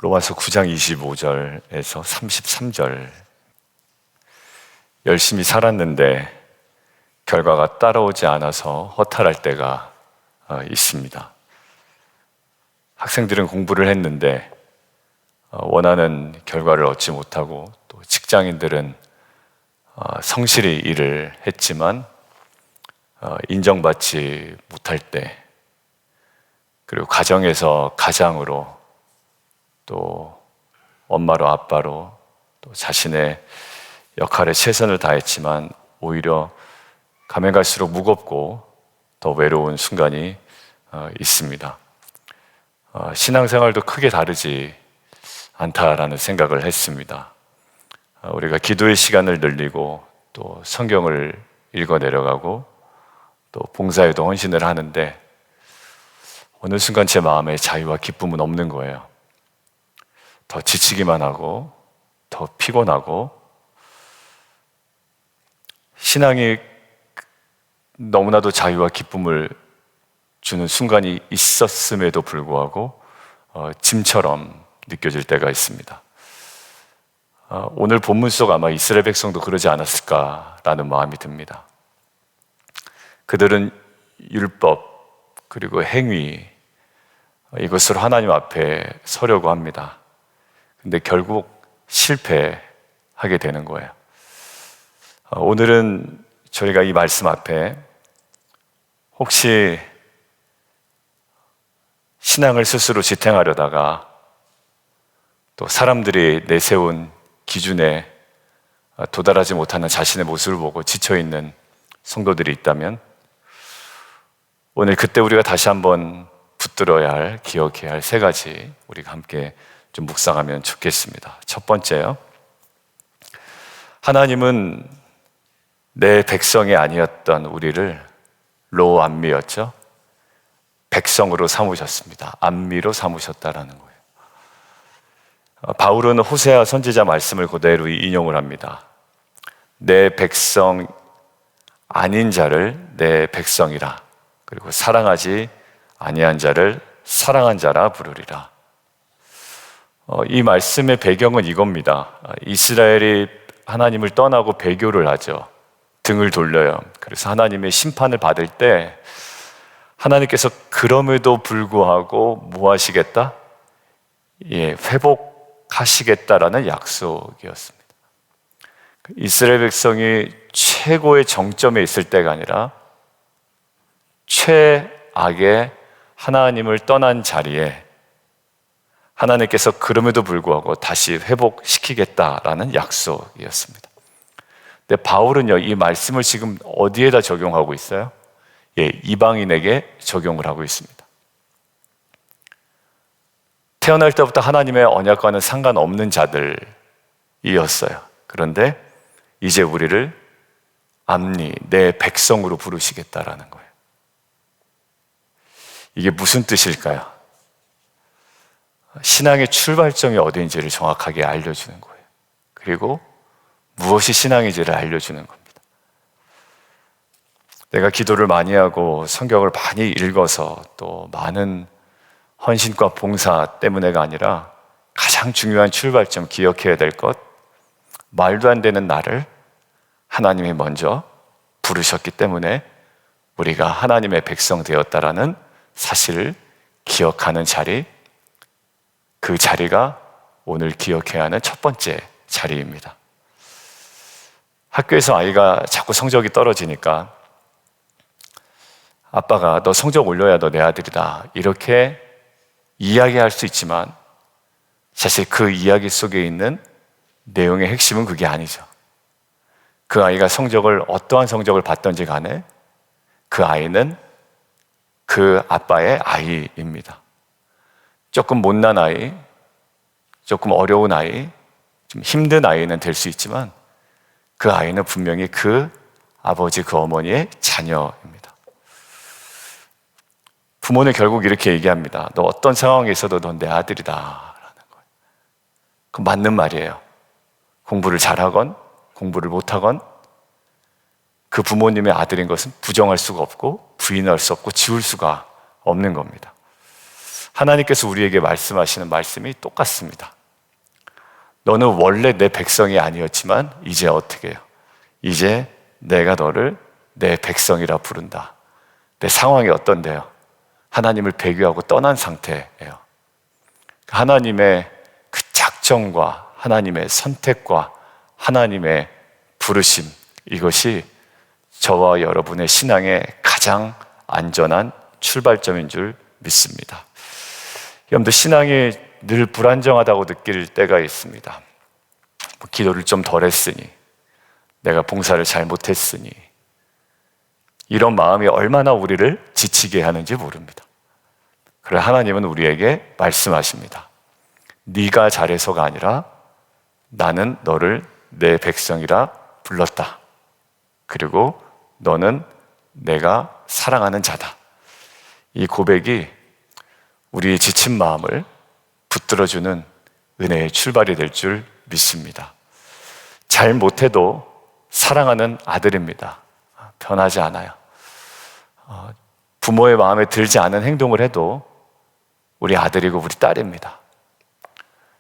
로마서 9장 25절에서 33절. 열심히 살았는데 결과가 따라오지 않아서 허탈할 때가 있습니다. 학생들은 공부를 했는데 원하는 결과를 얻지 못하고, 또 직장인들은 성실히 일을 했지만 인정받지 못할 때, 그리고 가정에서 가장으로, 또 엄마로 아빠로, 또 자신의 역할에 최선을 다했지만 오히려 가면 갈수록 무겁고 더 외로운 순간이 있습니다. 신앙생활도 크게 다르지 않다라는 생각을 했습니다. 우리가 기도의 시간을 늘리고, 또 성경을 읽어 내려가고, 또 봉사에도 헌신을 하는데 어느 순간 제 마음에 자유와 기쁨은 없는 거예요. 더 지치기만 하고, 더 피곤하고, 신앙이 너무나도 자유와 기쁨을 주는 순간이 있었음에도 불구하고 짐처럼 느껴질 때가 있습니다. 오늘 본문 속 아마 이스라엘 백성도 그러지 않았을까라는 마음이 듭니다. 그들은 율법 그리고 행위, 이것으로 하나님 앞에 서려고 합니다. 근데 결국 실패하게 되는 거예요. 오늘은 저희가 이 말씀 앞에 혹시 신앙을 스스로 지탱하려다가 또 사람들이 내세운 기준에 도달하지 못하는 자신의 모습을 보고 지쳐있는 성도들이 있다면, 오늘 그때 우리가 다시 한번 붙들어야 할, 기억해야 할 세 가지 우리가 함께 좀 묵상하면 좋겠습니다. 첫 번째요, 하나님은 내 백성이 아니었던 우리를 로암미였죠, 백성으로 삼으셨습니다. 암미로 삼으셨다라는 거예요. 바울은 호세아 선지자 말씀을 그대로 인용을 합니다. 내 백성 아닌 자를 내 백성이라, 그리고 사랑하지 아니한 자를 사랑한 자라 부르리라. 이 말씀의 배경은 이겁니다. 이스라엘이 하나님을 떠나고 배교를 하죠. 등을 돌려요. 그래서 하나님의 심판을 받을 때 하나님께서 그럼에도 불구하고 뭐 하시겠다? 회복하시겠다라는 약속이었습니다. 이스라엘 백성이 최고의 정점에 있을 때가 아니라 최악의 하나님을 떠난 자리에 하나님께서 그럼에도 불구하고 다시 회복시키겠다라는 약속이었습니다. 근데 바울은요, 이 말씀을 지금 어디에다 적용하고 있어요? 이방인에게 적용을 하고 있습니다. 태어날 때부터 하나님의 언약과는 상관없는 자들이었어요. 그런데 이제 우리를 암리, 내 백성으로 부르시겠다라는 거예요. 이게 무슨 뜻일까요? 신앙의 출발점이 어디인지를 정확하게 알려주는 거예요. 그리고 무엇이 신앙인지를 알려주는 겁니다. 내가 기도를 많이 하고 성경을 많이 읽어서 또 많은 헌신과 봉사 때문에가 아니라 가장 중요한 출발점, 기억해야 될 것, 말도 안 되는 나를 하나님이 먼저 부르셨기 때문에 우리가 하나님의 백성 되었다라는 사실을 기억하는 자리, 그 자리가 오늘 기억해야 하는 첫 번째 자리입니다. 학교에서 아이가 자꾸 성적이 떨어지니까 아빠가 너 성적 올려야 너 내 아들이다, 이렇게 이야기할 수 있지만 사실 그 이야기 속에 있는 내용의 핵심은 그게 아니죠. 그 아이가 어떠한 성적을 받든지 간에 그 아이는 그 아빠의 아이입니다. 조금 못난 아이, 조금 어려운 아이, 좀 힘든 아이는 될 수 있지만 그 아이는 분명히 그 아버지, 그 어머니의 자녀입니다. 부모는 결국 이렇게 얘기합니다. 너 어떤 상황에 있어도 넌 내 아들이다 라는 거예요. 그 맞는 말이에요. 공부를 잘하건 공부를 못하건 그 부모님의 아들인 것은 부정할 수가 없고 부인할 수 없고 지울 수가 없는 겁니다. 하나님께서 우리에게 말씀하시는 말씀이 똑같습니다. 너는 원래 내 백성이 아니었지만 이제 어떻게 해요? 이제 내가 너를 내 백성이라 부른다. 내 상황이 어떤데요? 하나님을 배교하고 떠난 상태예요. 하나님의 그 작정과 하나님의 선택과 하나님의 부르심, 이것이 저와 여러분의 신앙의 가장 안전한 출발점인 줄 믿습니다. 여러분들, 신앙이 늘 불안정하다고 느낄 때가 있습니다. 기도를 좀 덜 했으니, 내가 봉사를 잘못했으니, 이런 마음이 얼마나 우리를 지치게 하는지 모릅니다. 그래, 하나님은 우리에게 말씀하십니다. 네가 잘해서가 아니라 나는 너를 내 백성이라 불렀다. 그리고 너는 내가 사랑하는 자다. 이 고백이 우리의 지친 마음을 붙들어주는 은혜의 출발이 될 줄 믿습니다. 잘 못해도 사랑하는 아들입니다. 변하지 않아요. 부모의 마음에 들지 않은 행동을 해도 우리 아들이고 우리 딸입니다.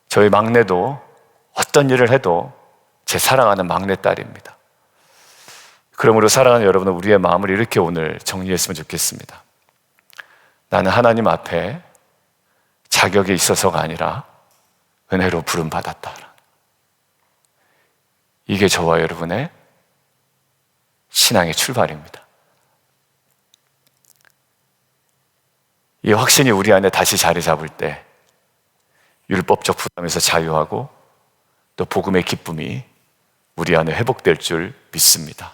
저희 막내도 어떤 일을 해도 제 사랑하는 막내딸입니다. 그러므로 사랑하는 여러분은 우리의 마음을 이렇게 오늘 정리했으면 좋겠습니다. 나는 하나님 앞에 자격이 있어서가 아니라 은혜로 부름받았다. 이게 저와 여러분의 신앙의 출발입니다. 이 확신이 우리 안에 다시 자리 잡을 때 율법적 부담에서 자유하고 또 복음의 기쁨이 우리 안에 회복될 줄 믿습니다.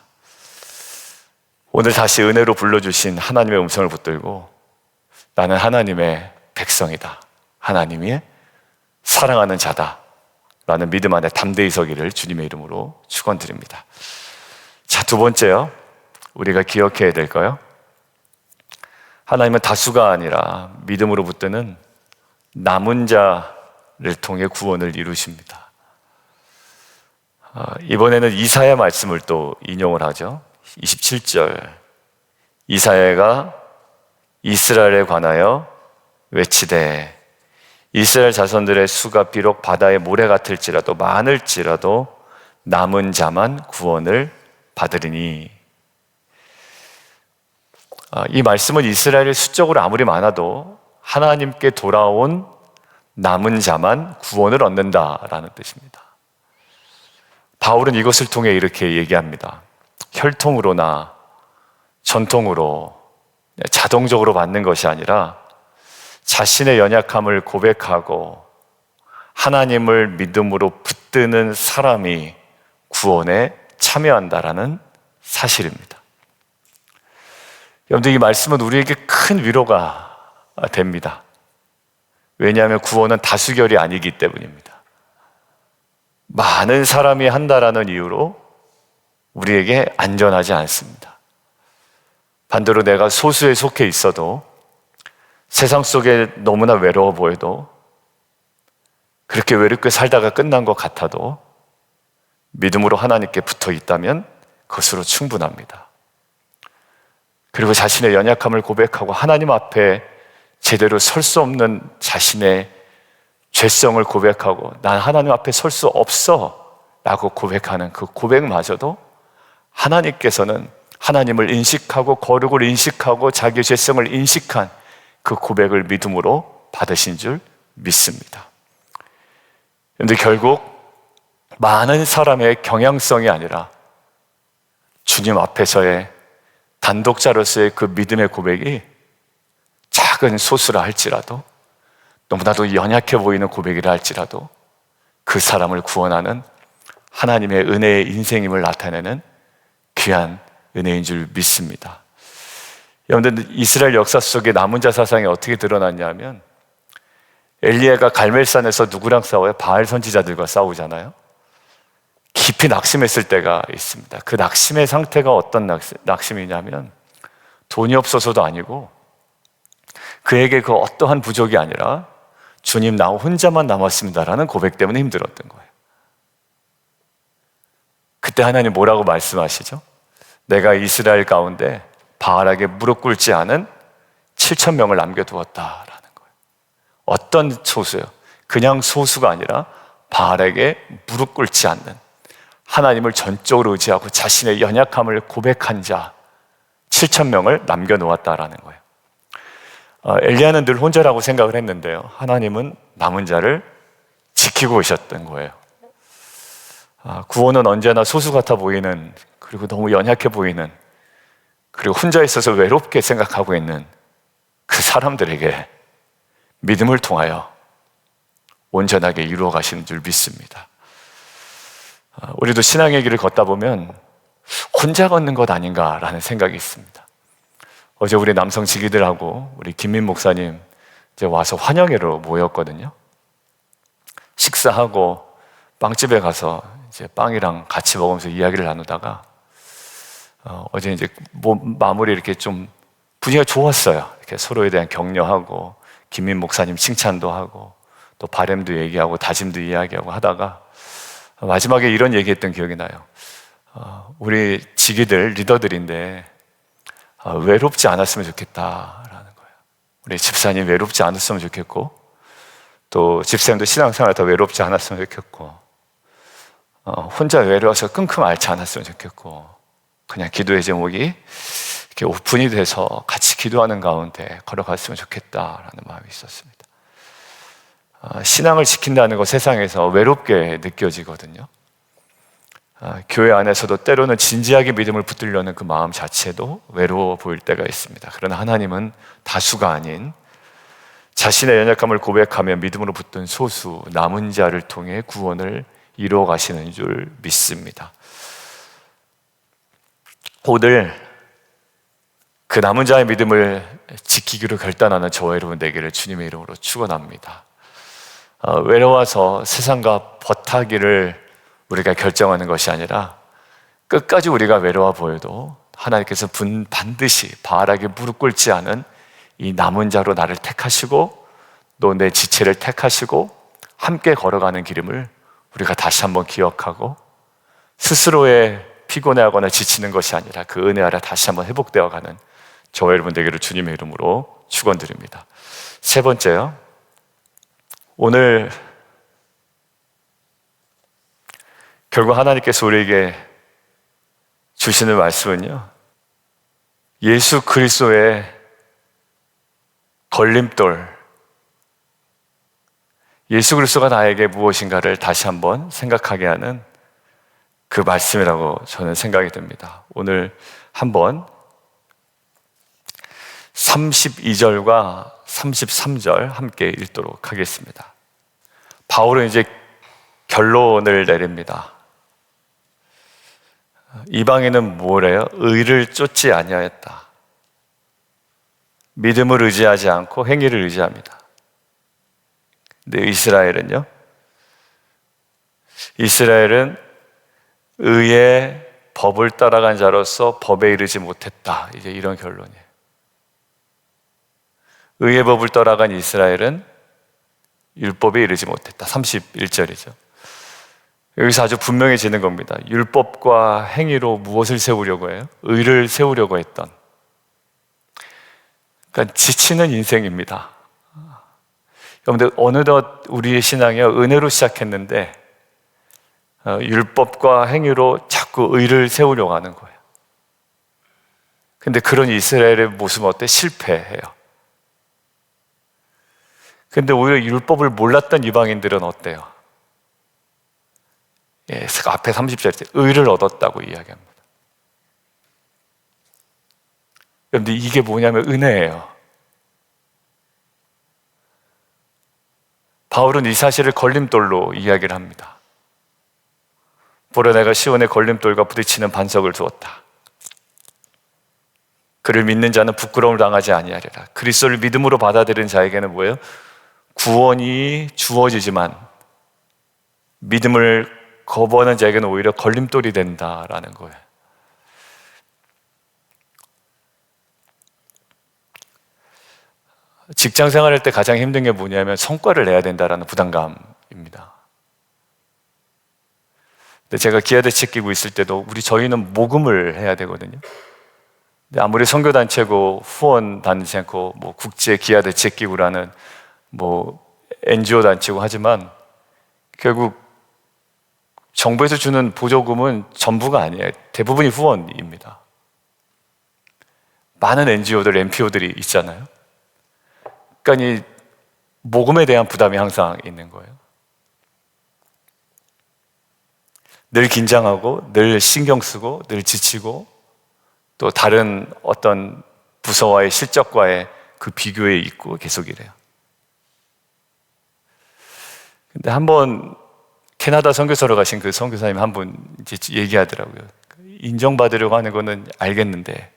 오늘 다시 은혜로 불러주신 하나님의 음성을 붙들고 나는 하나님의 백성이다, 하나님의 사랑하는 자다 라는 믿음 안에 담대히 서기를 주님의 이름으로 축원드립니다. 자, 두 번째요, 우리가 기억해야 될 거요, 하나님은 다수가 아니라 믿음으로 붙드는 남은 자를 통해 구원을 이루십니다. 이번에는 이사야 말씀을 또 인용을 하죠. 27절, 이사야가 이스라엘에 관하여 외치되 이스라엘 자손들의 수가 비록 바다의 모래 같을지라도 많을지라도 남은 자만 구원을 받으리니. 이 말씀은 이스라엘이 수적으로 아무리 많아도 하나님께 돌아온 남은 자만 구원을 얻는다라는 뜻입니다. 바울은 이것을 통해 이렇게 얘기합니다. 혈통으로나 전통으로 자동적으로 받는 것이 아니라 자신의 연약함을 고백하고 하나님을 믿음으로 붙드는 사람이 구원에 참여한다라는 사실입니다. 여러분들, 이 말씀은 우리에게 큰 위로가 됩니다. 왜냐하면 구원은 다수결이 아니기 때문입니다. 많은 사람이 한다라는 이유로 우리에게 안전하지 않습니다. 반대로 내가 소수에 속해 있어도 세상 속에 너무나 외로워 보여도 그렇게 외롭게 살다가 끝난 것 같아도 믿음으로 하나님께 붙어 있다면 그것으로 충분합니다. 그리고 자신의 연약함을 고백하고 하나님 앞에 제대로 설 수 없는 자신의 죄성을 고백하고 난 하나님 앞에 설 수 없어 라고 고백하는 그 고백마저도 하나님께서는 하나님을 인식하고 거룩을 인식하고 자기의 죄성을 인식한 그 고백을 믿음으로 받으신 줄 믿습니다. 그런데 결국 많은 사람의 경향성이 아니라 주님 앞에서의 단독자로서의 그 믿음의 고백이 작은 소수라 할지라도, 너무나도 연약해 보이는 고백이라 할지라도 그 사람을 구원하는 하나님의 은혜의 인생임을 나타내는 귀한 은혜인 줄 믿습니다. 여러분들, 이스라엘 역사 속에 남은 자 사상이 어떻게 드러났냐면 엘리야가 갈멜산에서 누구랑 싸워요? 바알 선지자들과 싸우잖아요. 깊이 낙심했을 때가 있습니다. 그 낙심의 상태가 어떤 낙심이냐면 돈이 없어서도 아니고 그에게 그 어떠한 부족이 아니라 주님, 나 혼자만 남았습니다라는 고백 때문에 힘들었던 거예요. 그때 하나님 뭐라고 말씀하시죠? 내가 이스라엘 가운데 바알에게 무릎 꿇지 않은 7,000명을 남겨두었다라는 거예요. 어떤 소수요? 그냥 소수가 아니라 바알에게 무릎 꿇지 않는, 하나님을 전적으로 의지하고 자신의 연약함을 고백한 자 7,000명을 남겨놓았다라는 거예요. 엘리야는 늘 혼자라고 생각을 했는데요, 하나님은 남은 자를 지키고 오셨던 거예요. 구원은 언제나 소수 같아 보이는, 그리고 너무 연약해 보이는, 그리고 혼자 있어서 외롭게 생각하고 있는 그 사람들에게 믿음을 통하여 온전하게 이루어 가시는 줄 믿습니다. 우리도 신앙의 길을 걷다 보면 혼자 걷는 것 아닌가라는 생각이 있습니다. 어제 우리 남성 지기들하고 우리 김민 목사님 이제 와서 환영회로 모였거든요. 식사하고 빵집에 가서 이제 빵이랑 같이 먹으면서 이야기를 나누다가 어제 이제 마무리 이렇게 좀 분위기가 좋았어요. 이렇게 서로에 대한 격려하고 김민 목사님 칭찬도 하고 또 바램도 얘기하고 다짐도 이야기하고 하다가 마지막에 이런 얘기했던 기억이 나요. 우리 지기들, 리더들인데 외롭지 않았으면 좋겠다라는 거예요. 우리 집사님 외롭지 않았으면 좋겠고, 또 집사님도 신앙생활 더 외롭지 않았으면 좋겠고, 혼자 외로워서 끙끙 앓지 않았으면 좋겠고, 그냥 기도의 제목이 이렇게 오픈이 돼서 같이 기도하는 가운데 걸어갔으면 좋겠다라는 마음이 있었습니다. 신앙을 지킨다는 거 세상에서 외롭게 느껴지거든요. 교회 안에서도 때로는 진지하게 믿음을 붙들려는 그 마음 자체도 외로워 보일 때가 있습니다. 그러나 하나님은 다수가 아닌 자신의 연약함을 고백하며 믿음으로 붙든 소수, 남은 자를 통해 구원을 이루어 가시는 줄 믿습니다. 오늘 그 남은 자의 믿음을 지키기로 결단하는 저와 여러분 되기를 주님의 이름으로 축원합니다. 외로워서 세상과 버타기를 우리가 결정하는 것이 아니라 끝까지 우리가 외로워 보여도 하나님께서 반드시 바알에게 무릎 꿇지 않은 이 남은 자로 나를 택하시고 또 내 지체를 택하시고 함께 걸어가는 기름을 우리가 다시 한번 기억하고 스스로의 피곤해하거나 지치는 것이 아니라 그 은혜 아래 다시 한번 회복되어가는 저와 여러분 되기를 주님의 이름으로 축원드립니다. 세 번째요, 오늘 결국 하나님께서 우리에게 주시는 말씀은요, 예수 그리스도의 걸림돌, 예수 그리스도가 나에게 무엇인가를 다시 한번 생각하게 하는 그 말씀이라고 저는 생각이 듭니다. 오늘 한번 32절과 33절 함께 읽도록 하겠습니다. 바울은 이제 결론을 내립니다. 이방인은 뭐래요? 의를 쫓지 아니하였다. 믿음을 의지하지 않고 행위를 의지합니다. 근데 이스라엘은 의의 법을 따라간 자로서 법에 이르지 못했다. 이제 이런 결론이에요. 의의 법을 따라간 이스라엘은 율법에 이르지 못했다. 31절이죠. 여기서 아주 분명해지는 겁니다. 율법과 행위로 무엇을 세우려고 해요? 의를 세우려고 했던. 그러니까 지치는 인생입니다. 여러분들, 어느덧 우리의 신앙이 은혜로 시작했는데 율법과 행위로 자꾸 의를 세우려고 하는 거예요. 근데 그런 이스라엘의 모습은 어때? 실패해요. 근데 오히려 율법을 몰랐던 이방인들은 어때요? 앞에 30절에 의를 얻었다고 이야기합니다. 여러분들, 이게 뭐냐면 은혜예요. 바울은 이 사실을 걸림돌로 이야기를 합니다. 보라, 내가 시온의 걸림돌과 부딪히는 반석을 두었다. 그를 믿는 자는 부끄러움을 당하지 아니하리라. 그리스도를 믿음으로 받아들이는 자에게는 뭐예요? 구원이 주어지지만 믿음을 거부하는 자에게는 오히려 걸림돌이 된다라는 거예요. 직장 생활할 때 가장 힘든 게 뭐냐면 성과를 내야 된다라는 부담감입니다. 근데 제가 기아대책 끼고 있을 때도 저희는 모금을 해야 되거든요. 근데 아무리 선교단체고 후원 단체고 국제 기아대책 기구라는 뭐 NGO 단체고 하지만 결국 정부에서 주는 보조금은 전부가 아니에요. 대부분이 후원입니다. 많은 NGO들, NPO들이 있잖아요. 그러니까 이 모금에 대한 부담이 항상 있는 거예요. 늘 긴장하고, 늘 신경 쓰고, 늘 지치고, 또 다른 어떤 부서와의 실적과의 그 비교에 있고 계속 이래요. 근데 한번 캐나다 선교사로 가신 그 선교사님 한 분 얘기하더라고요. 인정받으려고 하는 거는 알겠는데,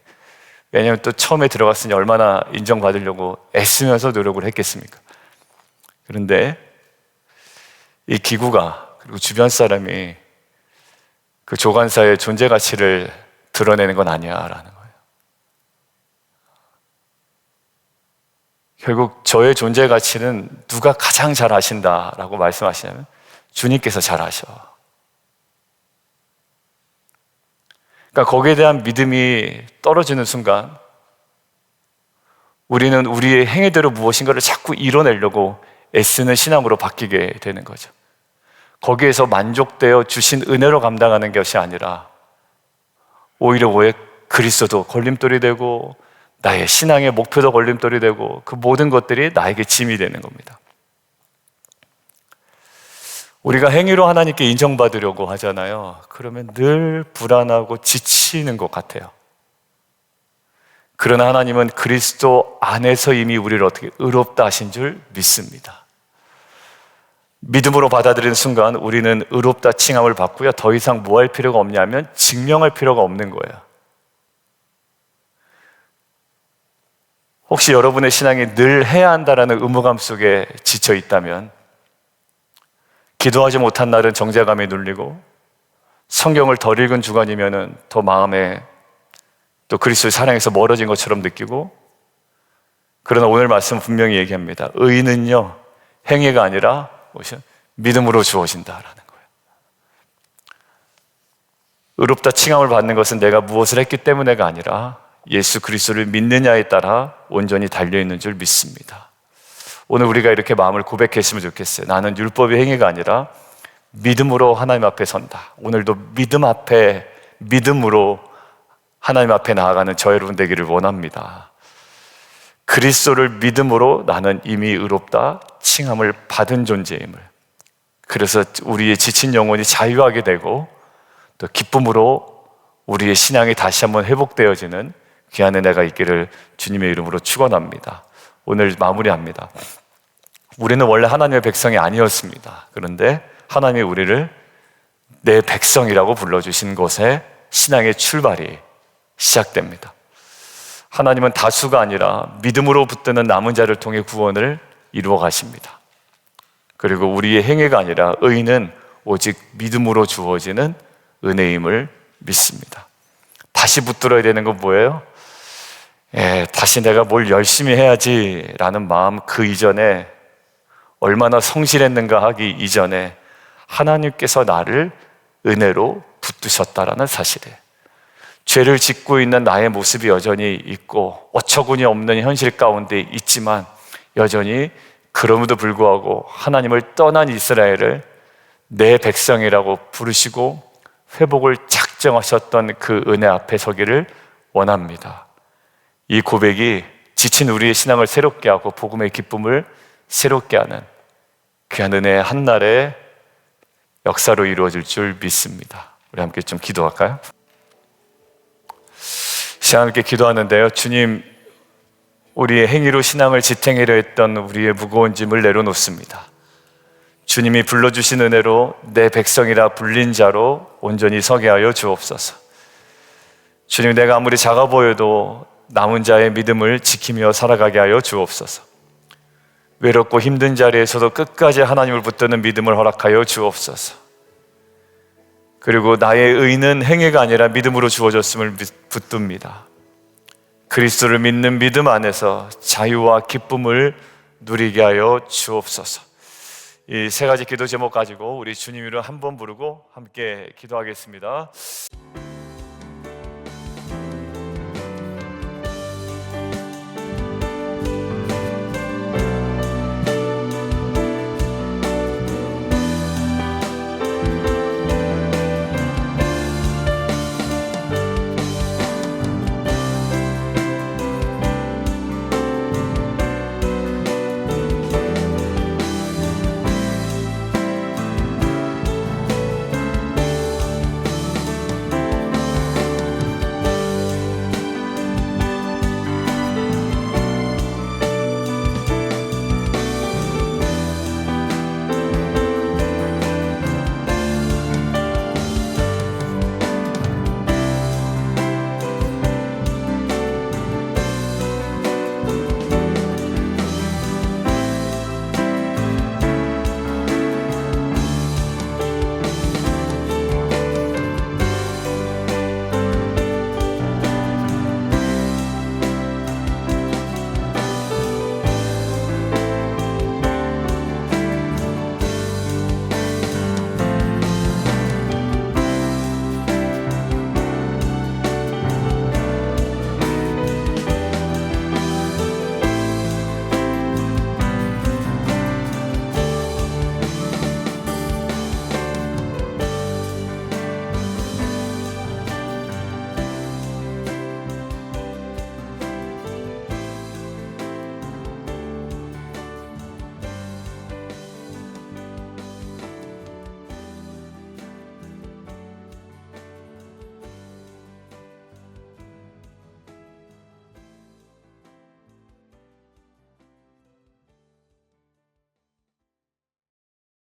왜냐하면 또 처음에 들어갔으니 얼마나 인정받으려고 애쓰면서 노력을 했겠습니까? 그런데 이 기구가, 그리고 주변 사람이 그 조간사의 존재 가치를 드러내는 건 아니야라는 거예요. 결국 저의 존재 가치는 누가 가장 잘 아신다라고 말씀하시냐면 주님께서 잘 아셔. 그러니까 거기에 대한 믿음이 떨어지는 순간 우리는 우리의 행위대로 무엇인가를 자꾸 이뤄내려고 애쓰는 신앙으로 바뀌게 되는 거죠. 거기에서 만족되어 주신 은혜로 감당하는 것이 아니라 오히려 왜 그리스도도 걸림돌이 되고 나의 신앙의 목표도 걸림돌이 되고 그 모든 것들이 나에게 짐이 되는 겁니다. 우리가 행위로 하나님께 인정받으려고 하잖아요. 그러면 늘 불안하고 지치는 것 같아요. 그러나 하나님은 그리스도 안에서 이미 우리를 어떻게 의롭다 하신 줄 믿습니다. 믿음으로 받아들이는 순간 우리는 의롭다 칭함을 받고요. 더 이상 뭐 할 필요가 없냐면 증명할 필요가 없는 거예요. 혹시 여러분의 신앙이 늘 해야 한다라는 의무감 속에 지쳐 있다면 기도하지 못한 날은 정죄감이 눌리고 성경을 덜 읽은 주간이면은 더 마음에 또 그리스도의 사랑에서 멀어진 것처럼 느끼고, 그러나 오늘 말씀 분명히 얘기합니다. 의는요 행위가 아니라 믿음으로 주어진다라는 거예요. 의롭다 칭함을 받는 것은 내가 무엇을 했기 때문에가 아니라 예수 그리스도를 믿느냐에 따라 온전히 달려있는 줄 믿습니다. 오늘 우리가 이렇게 마음을 고백했으면 좋겠어요. 나는 율법의 행위가 아니라 믿음으로 하나님 앞에 선다. 오늘도 믿음 앞에 믿음으로 하나님 앞에 나아가는 저 여러분 되기를 원합니다. 그리스도를 믿음으로 나는 이미 의롭다 칭함을 받은 존재임을, 그래서 우리의 지친 영혼이 자유하게 되고 또 기쁨으로 우리의 신앙이 다시 한번 회복되어지는 귀한 은혜가 있기를 주님의 이름으로 축원합니다. 오늘 마무리합니다. 우리는 원래 하나님의 백성이 아니었습니다. 그런데 하나님이 우리를 내 백성이라고 불러주신 곳에 신앙의 출발이 시작됩니다. 하나님은 다수가 아니라 믿음으로 붙드는 남은 자를 통해 구원을 이루어 가십니다. 그리고 우리의 행위가 아니라 의는 오직 믿음으로 주어지는 은혜임을 믿습니다. 다시 붙들어야 되는 건 뭐예요? 다시 내가 뭘 열심히 해야지 라는 마음, 그 이전에 얼마나 성실했는가 하기 이전에 하나님께서 나를 은혜로 붙드셨다라는 사실이에요. 죄를 짓고 있는 나의 모습이 여전히 있고 어처구니 없는 현실 가운데 있지만 여전히 그럼에도 불구하고 하나님을 떠난 이스라엘을 내 백성이라고 부르시고 회복을 작정하셨던 그 은혜 앞에 서기를 원합니다. 이 고백이 지친 우리의 신앙을 새롭게 하고 복음의 기쁨을 새롭게 하는 귀한 은혜의 한날의 역사로 이루어질 줄 믿습니다. 우리 함께 좀 기도할까요? 시간 함께 기도하는데요. 주님, 우리의 행위로 신앙을 지탱하려 했던 우리의 무거운 짐을 내려놓습니다. 주님이 불러주신 은혜로 내 백성이라 불린 자로 온전히 서게 하여 주옵소서. 주님, 내가 아무리 작아 보여도 남은 자의 믿음을 지키며 살아가게 하여 주옵소서. 외롭고 힘든 자리에서도 끝까지 하나님을 붙드는 믿음을 허락하여 주옵소서. 그리고 나의 의는 행위가 아니라 믿음으로 주어졌음을 붙듭니다. 그리스도를 믿는 믿음 안에서 자유와 기쁨을 누리게 하여 주옵소서. 이 세 가지 기도 제목 가지고 우리 주님 이름 한 번 부르고 함께 기도하겠습니다.